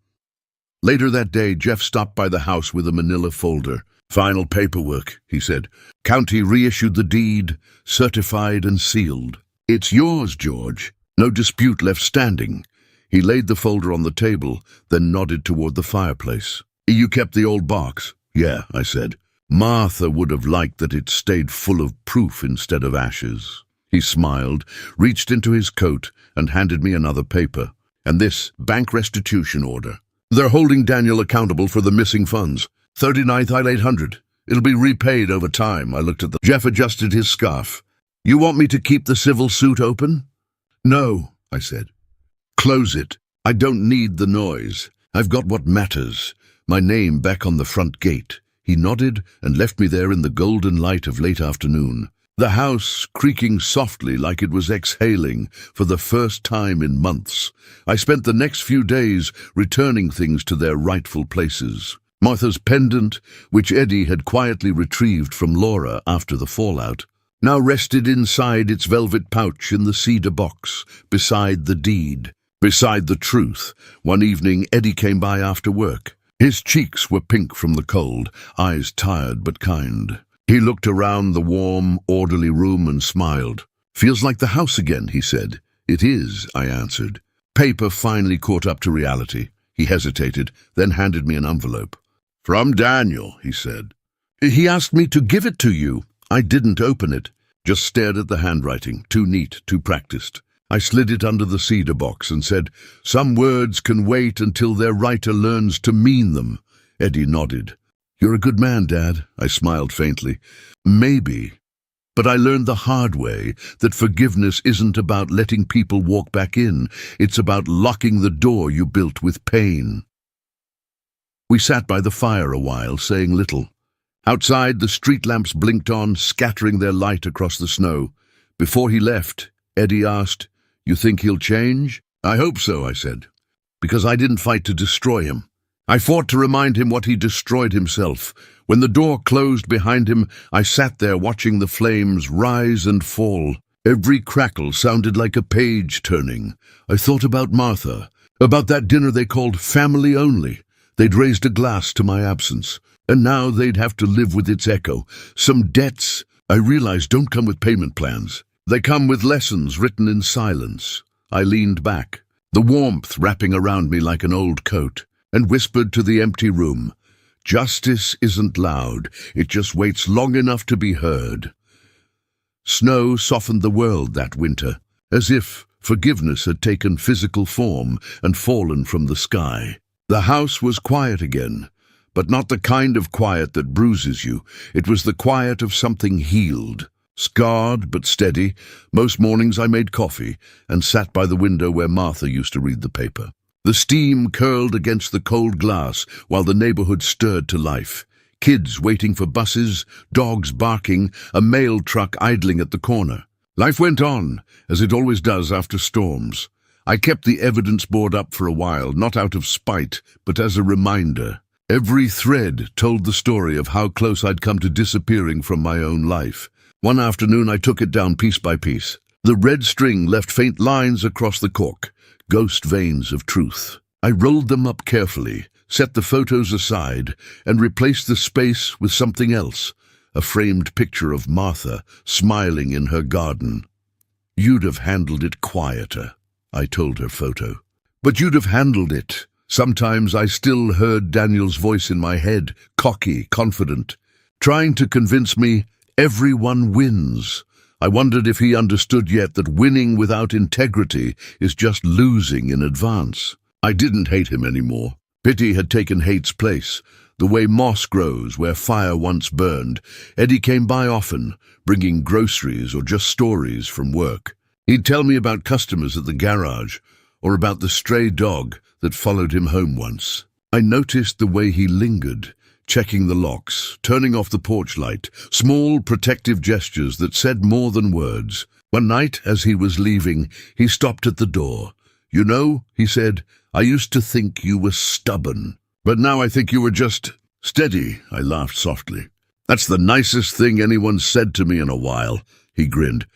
Later that day, Jeff stopped by the house with a manila folder. "Final paperwork," he said. "County reissued the deed, certified and sealed. It's yours, George. No dispute left standing." He laid the folder on the table, then nodded toward the fireplace. "You kept the old box?" "Yeah," I said. "Martha would have liked that it stayed full of proof instead of ashes." He smiled, reached into his coat, and handed me another paper. "And this bank restitution order. They're holding Daniel accountable for the missing funds. 39th I-800. It'll be repaid over time." I looked at the... Jeff adjusted his scarf. "You want me to keep the civil suit open?" "No," I said. "Close it. I don't need the noise. I've got what matters. My name back on the front gate." He nodded and left me there in the golden light of late afternoon. The house creaking softly like it was exhaling for the first time in months. I spent the next few days returning things to their rightful places. Martha's pendant, which Eddie had quietly retrieved from Laura after the fallout, now rested inside its velvet pouch in the cedar box, beside the deed, beside the truth. One evening, Eddie came by after work. His cheeks were pink from the cold, eyes tired but kind. He looked around the warm, orderly room and smiled. "Feels like the house again," he said. "It is," I answered. Paper finally caught up to reality. He hesitated, then handed me an envelope. "From Daniel," he said. "He asked me to give it to you." I didn't open it, just stared at the handwriting, too neat, too practiced. I slid it under the cedar box and said, "Some words can wait until their writer learns to mean them." Eddie nodded. "You're a good man, Dad," I smiled faintly. "Maybe. But I learned the hard way that forgiveness isn't about letting people walk back in. It's about locking the door you built with pain." We sat by the fire a while, saying little. Outside, the street lamps blinked on, scattering their light across the snow. Before he left, Eddie asked, "You think he'll change?" "I hope so," I said, "because I didn't fight to destroy him. I fought to remind him what he destroyed himself. When the door closed behind him, I sat there watching the flames rise and fall. Every crackle sounded like a page turning. I thought about Martha, about that dinner they called family only. They'd raised a glass to my absence, and now they'd have to live with its echo. Some debts, I realized don't come with payment plans. They come with lessons written in silence. I leaned back, the warmth wrapping around me like an old coat, and whispered to the empty room, "Justice isn't loud, it just waits long enough to be heard." Snow softened the world that winter, as if forgiveness had taken physical form and fallen from the sky. The house was quiet again, but not the kind of quiet that bruises you. It was the quiet of something healed. Scarred but steady, most mornings I made coffee and sat by the window where Martha used to read the paper. The steam curled against the cold glass while the neighborhood stirred to life. Kids waiting for buses, dogs barking, a mail truck idling at the corner. Life went on, as it always does after storms. I kept the evidence board up for a while, not out of spite, but as a reminder. Every thread told the story of how close I'd come to disappearing from my own life. One afternoon I took it down piece by piece. The red string left faint lines across the cork, ghost veins of truth. I rolled them up carefully, set the photos aside, and replaced the space with something else, a framed picture of Martha smiling in her garden. "You'd have handled it quieter," I told her photo. "But you'd have handled it." Sometimes I still heard Daniel's voice in my head, cocky, confident, trying to convince me everyone wins. I wondered if he understood yet that winning without integrity is just losing in advance. I didn't hate him anymore. Pity had taken hate's place. The way moss grows where fire once burned, Eddie came by often, bringing groceries or just stories from work. He'd tell me about customers at the garage, or about the stray dog that followed him home once. I noticed the way he lingered, checking the locks, turning off the porch light, small protective gestures that said more than words. One night, as he was leaving, he stopped at the door. "You know," he said, "I used to think you were stubborn, but now I think you were just steady." I laughed softly. "That's the nicest thing anyone's said to me in a while," he grinned.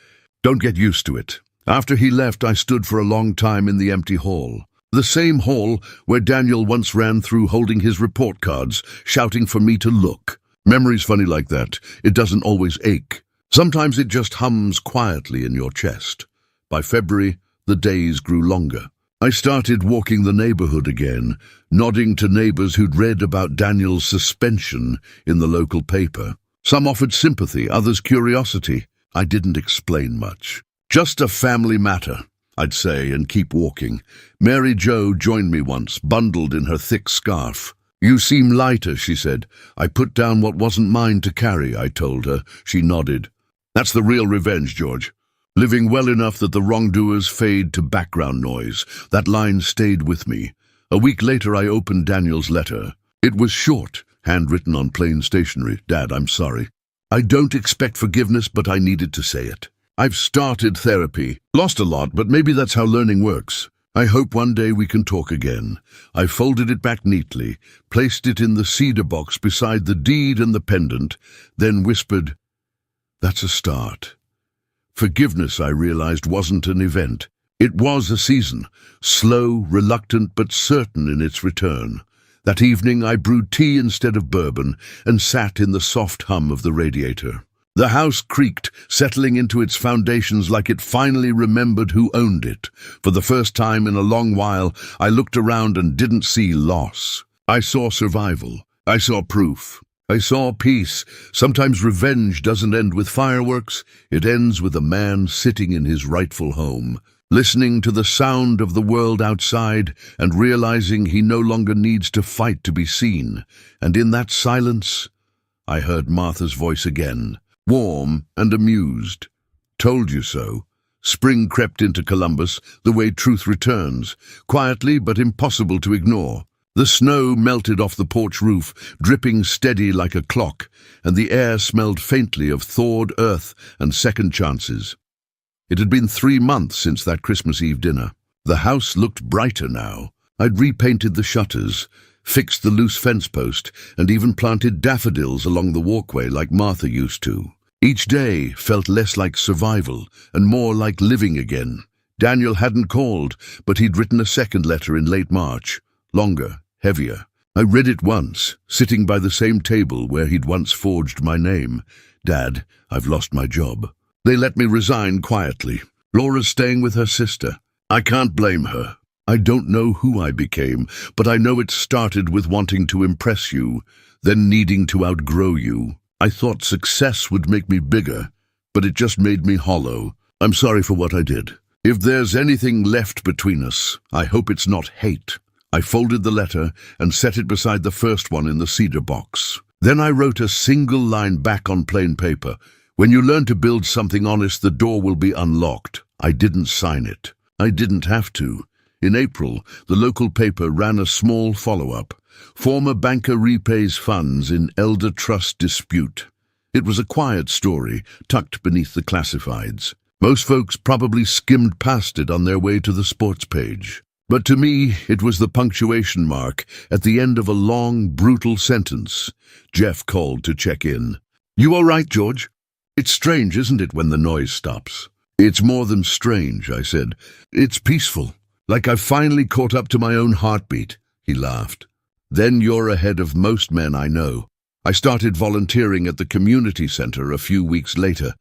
"Don't get used to it." After he left, I stood for a long time in the empty hall. The same hall where Daniel once ran through holding his report cards, shouting for me to look. Memory's funny like that. It doesn't always ache. Sometimes it just hums quietly in your chest. By February, the days grew longer. I started walking the neighborhood again, nodding to neighbors who'd read about Daniel's suspension in the local paper. Some offered sympathy, others curiosity. I didn't explain much. "Just a family matter," I'd say, and keep walking. Mary Jo joined me once, bundled in her thick scarf. "You seem lighter," she said. "I put down what wasn't mine to carry," I told her. She nodded. "That's the real revenge, George. Living well enough that the wrongdoers fade to background noise." That line stayed with me. A week later I opened Daniel's letter. It was short, handwritten on plain stationery. "Dad, I'm sorry. I don't expect forgiveness, but I needed to say it. I've started therapy. Lost a lot, but maybe that's how learning works. I hope one day we can talk again." I folded it back neatly, placed it in the cedar box beside the deed and the pendant, then whispered, "That's a start." Forgiveness, I realized, wasn't an event. It was a season, slow, reluctant, but certain in its return. That evening I brewed tea instead of bourbon and sat in the soft hum of the radiator. The house creaked, settling into its foundations like it finally remembered who owned it. For the first time in a long while, I looked around and didn't see loss. I saw survival. I saw proof. I saw peace. Sometimes revenge doesn't end with fireworks. It ends with a man sitting in his rightful home, listening to the sound of the world outside and realizing he no longer needs to fight to be seen. And in that silence, I heard Martha's voice again. Warm and amused. "Told you so." Spring crept into Columbus, the way truth returns, quietly but impossible to ignore. The snow melted off the porch roof, dripping steady like a clock, and the air smelled faintly of thawed earth and second chances. It had been 3 months since that Christmas Eve dinner. The house looked brighter now. I'd repainted the shutters, fixed the loose fence post, and even planted daffodils along the walkway like Martha used to. Each day felt less like survival and more like living again. Daniel hadn't called, but he'd written a second letter in late March. Longer, heavier. I read it once, sitting by the same table where he'd once forged my name. Dad, I've lost my job. They let me resign quietly. Laura's staying with her sister. I can't blame her. I don't know who I became, but I know it started with wanting to impress you, then needing to outgrow you. I thought success would make me bigger, but it just made me hollow. I'm sorry for what I did. If there's anything left between us, I hope it's not hate. I folded the letter and set it beside the first one in the cedar box. Then I wrote a single line back on plain paper. When you learn to build something honest, the door will be unlocked. I didn't sign it. I didn't have to. In April, the local paper ran a small follow-up. Former banker repays funds in elder trust dispute. It was a quiet story, tucked beneath the classifieds. Most folks probably skimmed past it on their way to the sports page. But to me, it was the punctuation mark at the end of a long, brutal sentence. Jeff called to check in. "You all right, George? It's strange, isn't it, when the noise stops?" "It's more than strange," I said. "It's peaceful, like I've finally caught up to my own heartbeat." He laughed. "Then you're ahead of most men I know." I started volunteering at the community center a few weeks later,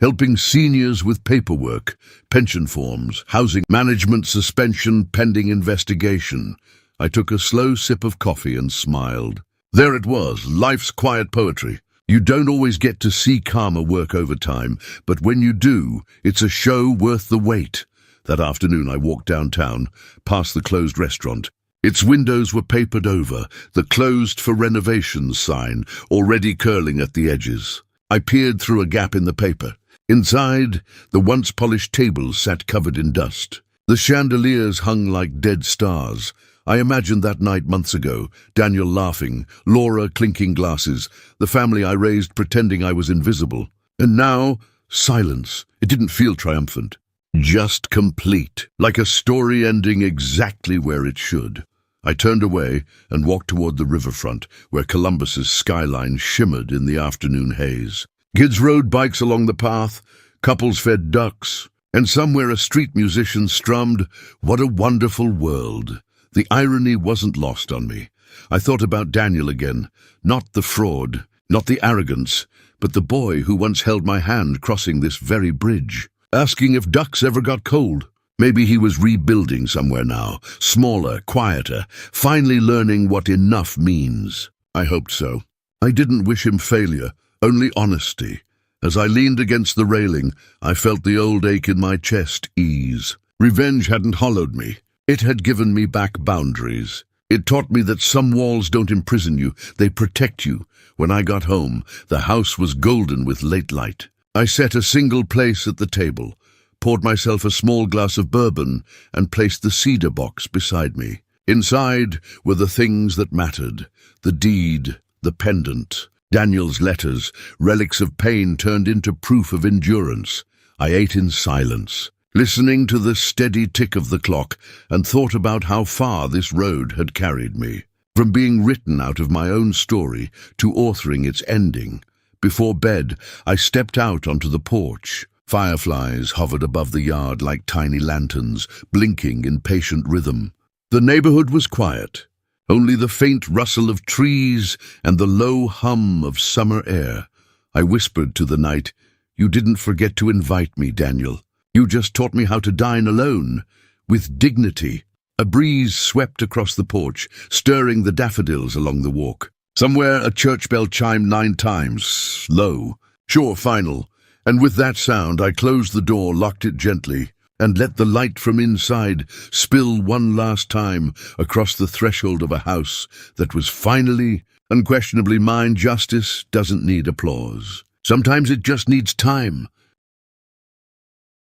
helping seniors with paperwork, pension forms, housing management suspension pending investigation. I took a slow sip of coffee and smiled. There it was, life's quiet poetry. You don't always get to see karma work overtime, but when you do, it's a show worth the wait. That afternoon I walked downtown, past the closed restaurant. Its windows were papered over, the closed for renovations sign already curling at the edges. I peered through a gap in the paper. Inside, the once polished tables sat covered in dust. The chandeliers hung like dead stars. I imagined that night months ago, Daniel laughing, Laura clinking glasses, the family I raised pretending I was invisible. And now, silence. It didn't feel triumphant. Just complete, like a story ending exactly where it should. I turned away and walked toward the riverfront, where Columbus's skyline shimmered in the afternoon haze. Kids rode bikes along the path, couples fed ducks, and somewhere a street musician strummed, "What a Wonderful World." The irony wasn't lost on me. I thought about Daniel again, not the fraud, not the arrogance, but the boy who once held my hand crossing this very bridge, asking if ducks ever got cold. Maybe he was rebuilding somewhere now, smaller, quieter, finally learning what enough means. I hoped so. I didn't wish him failure, only honesty. As I leaned against the railing, I felt the old ache in my chest ease. Revenge hadn't hollowed me. It had given me back boundaries. It taught me that some walls don't imprison you, they protect you. When I got home, the house was golden with late light. I set a single place at the table, poured myself a small glass of bourbon, and placed the cedar box beside me. Inside were the things that mattered, the deed, the pendant, Daniel's letters, relics of pain turned into proof of endurance. I ate in silence, listening to the steady tick of the clock, and thought about how far this road had carried me. From being written out of my own story to authoring its ending. Before bed, I stepped out onto the porch. Fireflies hovered above the yard like tiny lanterns, blinking in patient rhythm. The neighborhood was quiet. Only the faint rustle of trees and the low hum of summer air. I whispered to the night, "You didn't forget to invite me, Daniel. You just taught me how to dine alone, with dignity." A breeze swept across the porch, stirring the daffodils along the walk. Somewhere a church bell chimed 9 times, low, sure final, and with that sound I closed the door, locked it gently, and let the light from inside spill one last time across the threshold of a house that was finally, unquestionably mine. Justice doesn't need applause. Sometimes it just needs time,